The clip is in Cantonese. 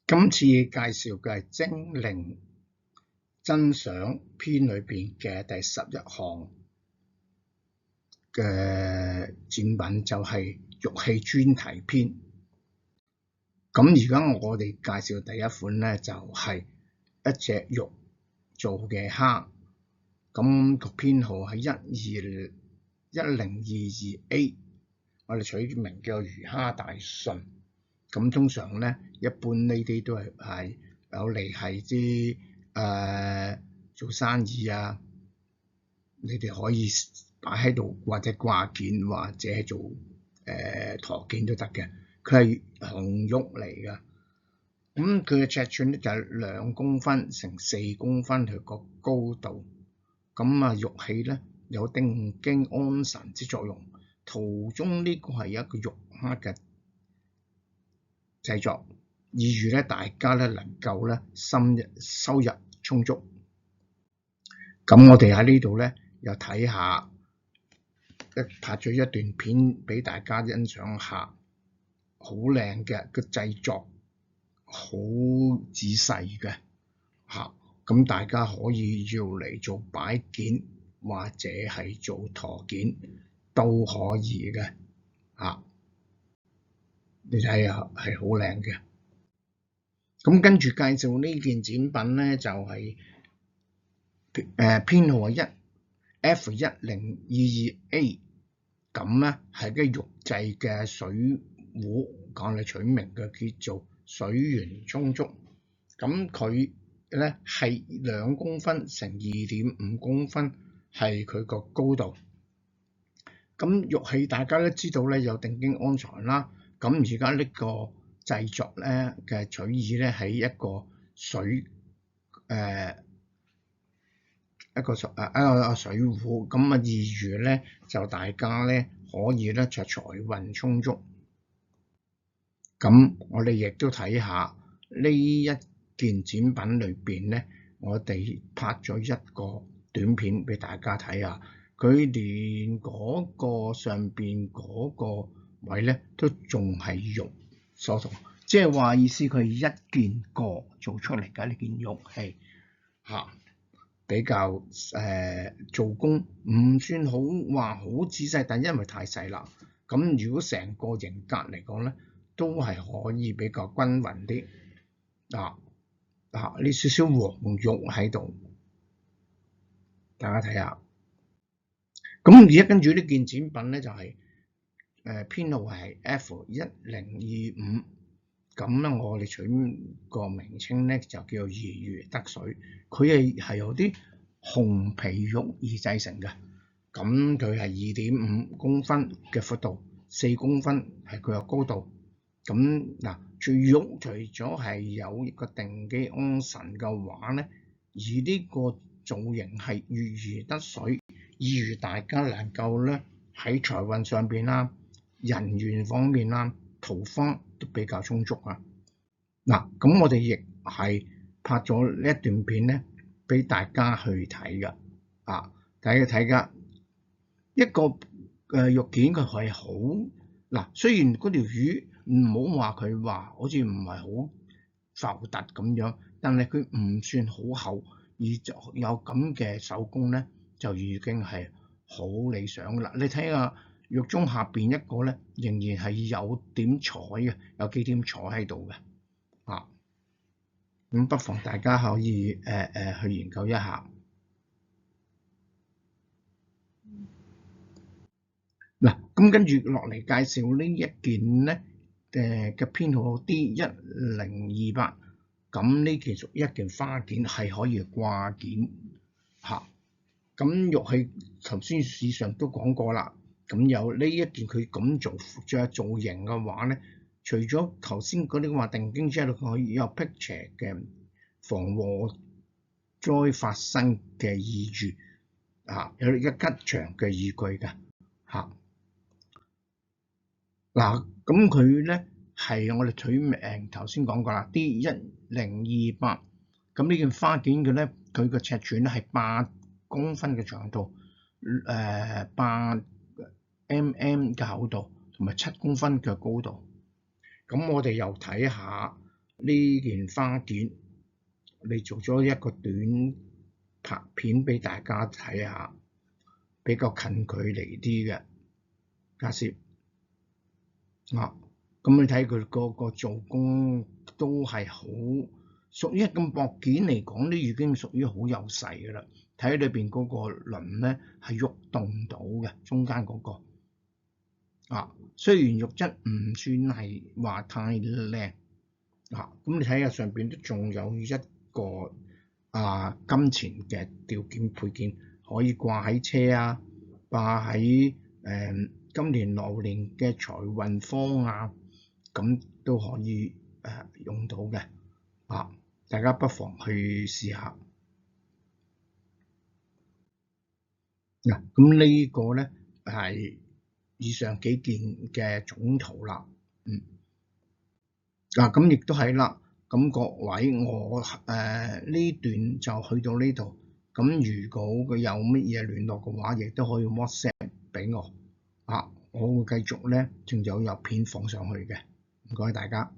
今次介紹嘅係精靈真相篇裏邊嘅第11項嘅展品，就係玉器專題篇。咁而家我哋介紹第一款咧，就係一隻玉做嘅蝦，咁個編號係1022A， 我哋取名叫魚蝦大順。咁通常咧，一般呢啲都係有嚟係啲做生意啊，你哋可以擺喺度，或者掛件，或者做駝件都得嘅。佢係紅玉嚟㗎，咁佢嘅尺寸咧就係2公分乘4公分佢個高度。咁啊，玉器咧有定驚安神之作用。圖中呢個係一個玉蝦嘅製作，意預咧大家咧能夠咧收入充足。咁我哋喺呢度咧又睇下，拍咗一段片俾大家欣賞下，好靚嘅個製作，好仔細嘅嚇。咁大家可以要嚟做擺件，或者係做駝件都可以嘅嚇。你睇下係好靚嘅。咁跟住介紹呢件展品咧，就係編號係F1022A， 咁咧係個玉製嘅水壺，講嚟取名嘅叫做水源充足。咁佢咧係2公分乘2.5公分，係佢個高度。咁玉器大家都知道咧有定驚安財啦。咁而家呢個製作咧嘅取意咧喺一個水壺，咁啊意預咧就大家咧可以咧就財運充足。咁我哋亦都睇下呢一件展品裏邊咧，我哋拍咗一個短片俾大家睇下，佢連嗰個上邊嗰個位咧都仲係玉所做，即係話意思佢係一件過做出嚟嘅呢件玉器嚇。比較做工唔算好話好仔細，但因為太細啦，咁如果成個型格嚟講咧，都係可以比較均勻啲。呢少少黃玉喺度，大家睇下。咁而家跟住呢件展品咧就係編號係 F1025。咁咧，我哋取個名稱咧就叫做如魚得水。佢係由啲紅皮玉而製成嘅。咁佢係2.5公分嘅闊度，4公分係佢嘅高度。咁嗱，玉除咗係有一個定機安神嘅話咧，而呢個造型係如魚得水，意預大家能夠咧喺財運上邊啦、人緣方面啦、桃花都比較充足啊！嗱，咁我哋亦係拍咗呢一段片咧，俾大家去睇噶。大家睇噶一個玉件，佢係好嗱。雖然嗰條魚唔好話佢話好似唔係好浮凸咁樣，但係佢唔算好厚，而有咁嘅手工咧，就已經係好理想啦。你睇下玉中下邊一個咧，仍然係有點彩嘅，有幾點彩喺度嘅。咁不妨大家可以去研究一下。嗱，咁跟住落嚟介紹呢一件咧嘅編號 D1028。咁呢件屬一件花件，係可以掛件嚇。咁玉器頭先市場都講過啦。咁有呢一件佢咁做着造型嘅話咧，除咗頭先嗰啲話定經之外，佢可以有辟邪嘅防禍災發生嘅意預有一吉祥嘅依據嘅嚇。嗱，咁佢咧係我哋取名頭先講過啦，D1028。咁呢件花件嘅咧，佢個尺寸咧係8公分嘅長度，8 mm 嘅厚度，同埋7公分嘅高度。咁我哋又睇下呢件花件，你做咗一個短拍片俾大家睇下，比較近距離啲嘅假設啊。咁你睇佢個做工都係好，屬於咁薄件嚟講，都已經屬於好幼細嘅啦。睇裏邊嗰個輪咧係喐動到嘅，中間嗰個啊，雖然肉質唔算係話太靚啊，咁你睇下上邊都仲有一個金錢嘅吊件配件，可以掛喺車啊，掛喺今年流年嘅財運方啊，咁都可以用到嘅啊，大家不妨去試下。嗱，咁呢個咧係以上幾件嘅總圖啦，咁亦都係啦。咁各位，我呢段就去到呢度。咁如果佢有乜嘢聯絡嘅話，亦都可以 WhatsApp 俾我。我會繼續咧，仲有片放上去嘅。唔該大家。